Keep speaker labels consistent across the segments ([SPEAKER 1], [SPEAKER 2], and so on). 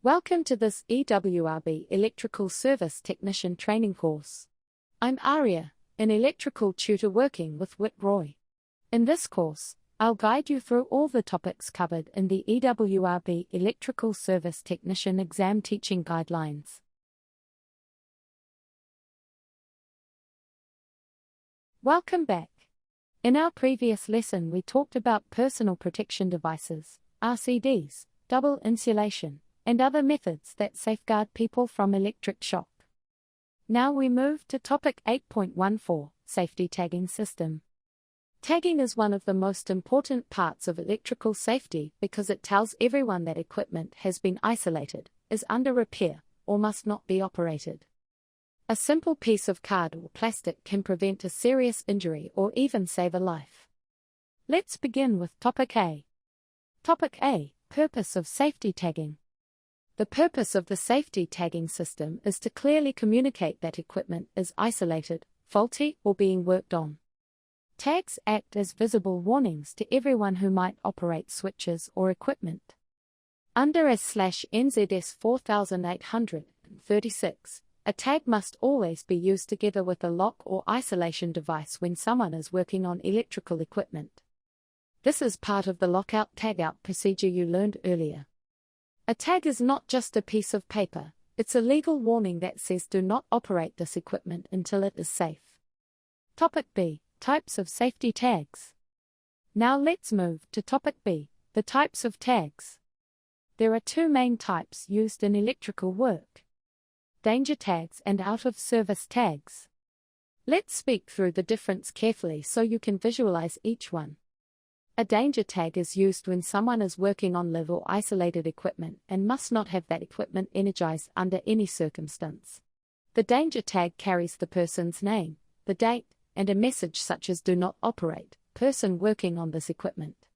[SPEAKER 1] Welcome to this EWRB Electrical Service Technician Training course. I'm Aria, an electrical tutor working with Roy. In this course, I'll guide you through all the topics covered in the EWRB Electrical Service Technician Exam Teaching Guidelines. Welcome back. In our previous lesson we talked about personal protection devices, RCDs, double insulation, and other methods that safeguard people from electric shock. Now we move to topic 8.14, Safety Tagging System. Tagging is one of the most important parts of electrical safety because it tells everyone that equipment has been isolated, is under repair, or must not be operated. A simple piece of card or plastic can prevent a serious injury or even save a life. Let's begin with topic A. Topic A, Purpose of Safety Tagging. The purpose of the safety tagging system is to clearly communicate that equipment is isolated, faulty, or being worked on. Tags act as visible warnings to everyone who might operate switches or equipment. Under S/NZS 4836, a tag must always be used together with a lock or isolation device when someone is working on electrical equipment. This is part of the lockout-tagout procedure you learned earlier. A tag is not just a piece of paper, it's a legal warning that says do not operate this equipment until it is safe. Topic B, Types of Safety Tags. Now let's move to topic B, the types of tags. There are two main types used in electrical work: danger tags and out-of-service tags. Let's speak through the difference carefully so you can visualize each one. A danger tag is used when someone is working on live or isolated equipment and must not have that equipment energized under any circumstance. The danger tag carries the person's name, the date, and a message such as "Do not operate, person working on this equipment."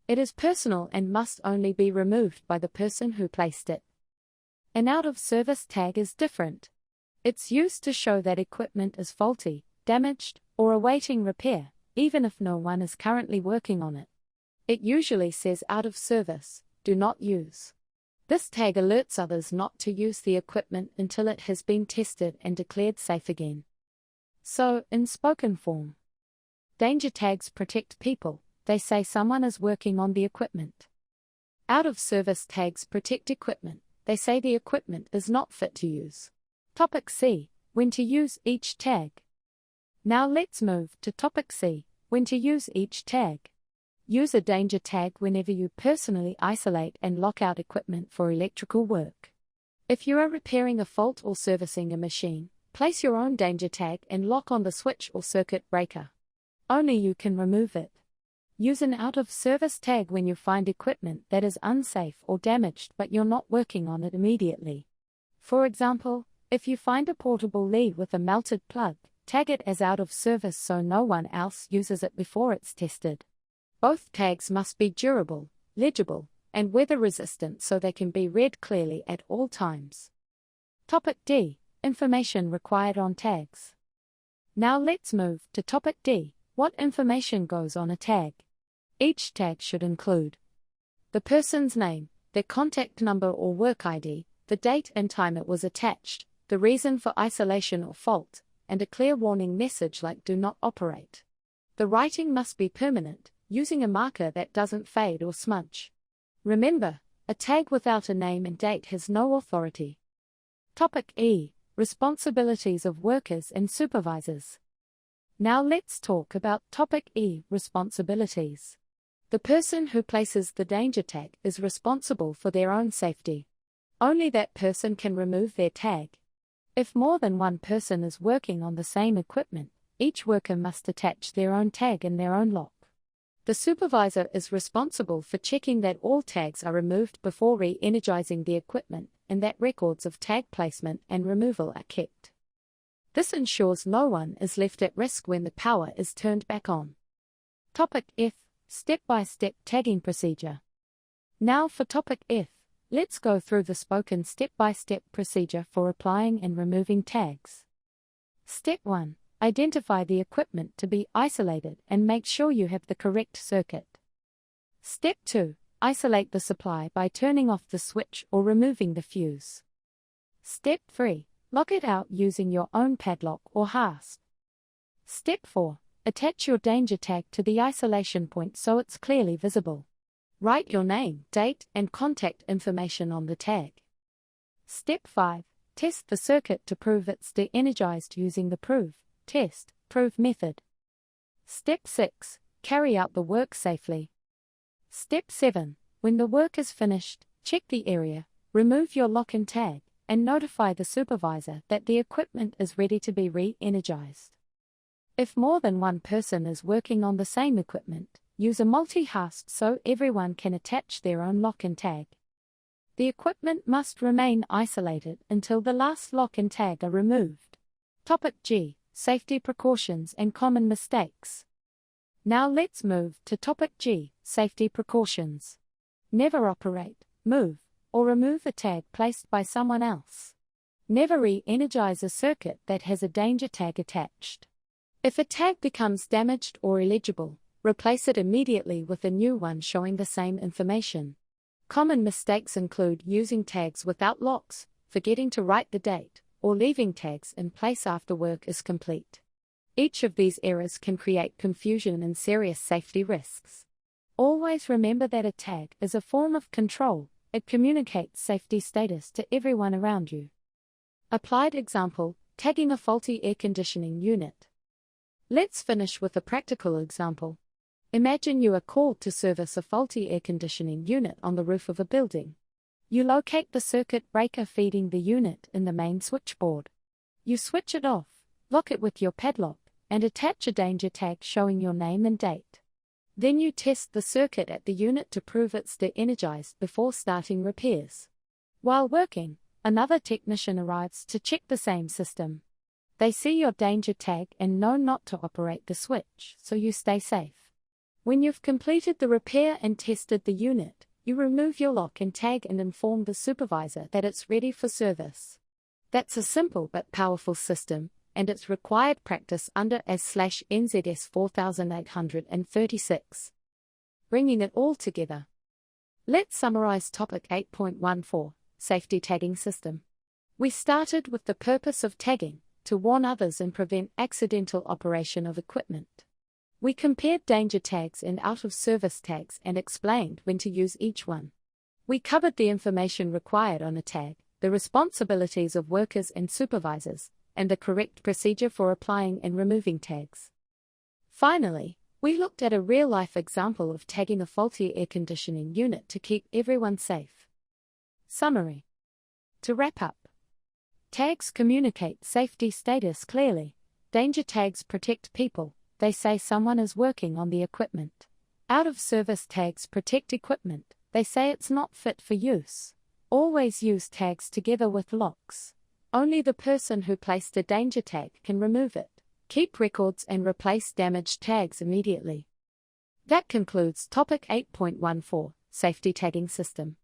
[SPEAKER 1] It is personal and must only be removed by the person who placed it. An out-of-service tag is different. It's used to show that equipment is faulty, damaged, or awaiting repair, even if no one is currently working on it. It usually says "out of service, do not use." This tag alerts others not to use the equipment until it has been tested and declared safe again. So, in spoken form, danger tags protect people, they say someone is working on the equipment. Out-of-service tags protect equipment, they say the equipment is not fit to use. Topic C, When to use each tag. Now let's move to topic C, When to use each tag. Use a danger tag whenever you personally isolate and lock out equipment for electrical work. If you are repairing a fault or servicing a machine, place your own danger tag and lock on the switch or circuit breaker. Only you can remove it. Use an out-of-service tag when you find equipment that is unsafe or damaged but you're not working on it immediately. For example, if you find a portable lead with a melted plug, tag it as out of service so no one else uses it before it's tested. Both tags must be durable, legible, and weather-resistant so they can be read clearly at all times. Topic D, Information required on tags. Now let's move to topic D, What information goes on a tag? Each tag should include the person's name, their contact number or work ID, the date and time it was attached, the reason for isolation or fault, and a clear warning message like "Do not operate." The writing must be permanent, using a marker that doesn't fade or smudge. Remember, a tag without a name and date has no authority. Topic E, Responsibilities of workers and supervisors. Now let's talk about topic E, Responsibilities. The person who places the danger tag is responsible for their own safety. Only that person can remove their tag. If more than one person is working on the same equipment, each worker must attach their own tag and their own lock. The supervisor is responsible for checking that all tags are removed before re-energizing the equipment and that records of tag placement and removal are kept. This ensures no one is left at risk when the power is turned back on. Topic F, Step-by-step tagging procedure. Now for topic F, let's go through the spoken step-by-step procedure for applying and removing tags. Step 1. Identify the equipment to be isolated and make sure you have the correct circuit. Step 2. isolate the supply by turning off the switch or removing the fuse. Step 3. Lock it out using your own padlock or hasp. Step 4. Attach your danger tag to the isolation point so it's clearly visible. Write your name, date, and contact information on the tag. Step 5. Test the circuit to prove it's de-energized using the prove, test, prove method. Step 6. Carry out the work safely. Step 7. When the work is finished, check the area, remove your lock and tag, and notify the supervisor that the equipment is ready to be re-energized. If more than one person is working on the same equipment, use a multi-hasp so everyone can attach their own lock and tag. The equipment must remain isolated until the last lock and tag are removed. Topic G. Safety precautions and common mistakes. Now let's move to Topic G. Safety precautions. Never operate, move, or remove a tag placed by someone else. Never re-energize a circuit that has a danger tag attached. If a tag becomes damaged or illegible, replace it immediately with a new one showing the same information. Common mistakes include using tags without locks, forgetting to write the date, or leaving tags in place after work is complete. Each of these errors can create confusion and serious safety risks. Always remember that a tag is a form of control. It communicates safety status to everyone around you. Applied example, tagging a faulty air conditioning unit. Let's finish with a practical example. Imagine you are called to service a faulty air conditioning unit on the roof of a building. You locate the circuit breaker feeding the unit in the main switchboard. You switch it off, lock it with your padlock, and attach a danger tag showing your name and date. Then you test the circuit at the unit to prove it's de-energized before starting repairs. While working, another technician arrives to check the same system. They see your danger tag and know not to operate the switch, so you stay safe. When you've completed the repair and tested the unit, you remove your lock and tag and inform the supervisor that it's ready for service. That's a simple but powerful system, and it's required practice under AS/NZS 4836. Bringing it all together. Let's summarize Topic 8.14, Safety Tagging System. We started with the purpose of tagging, to warn others and prevent accidental operation of equipment. We compared danger tags and out-of-service tags and explained when to use each one. We covered the information required on a tag, the responsibilities of workers and supervisors, and the correct procedure for applying and removing tags. Finally, we looked at a real-life example of tagging a faulty air conditioning unit to keep everyone safe. Summary. To wrap up, tags communicate safety status clearly. Danger tags protect people. They say someone is working on the equipment. Out-of-service tags protect equipment. They say it's not fit for use. Always use tags together with locks. Only the person who placed a danger tag can remove it. Keep records and replace damaged tags immediately. That concludes Topic 8.14, Safety Tagging System.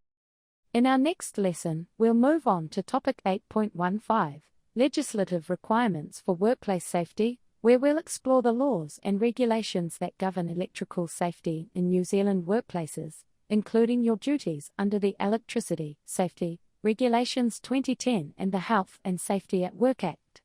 [SPEAKER 1] In our next lesson, we'll move on to Topic 8.15, Legislative Requirements for Workplace Safety, where we'll explore the laws and regulations that govern electrical safety in New Zealand workplaces, including your duties under the Electricity Safety Regulations 2010 and the Health and Safety at Work Act.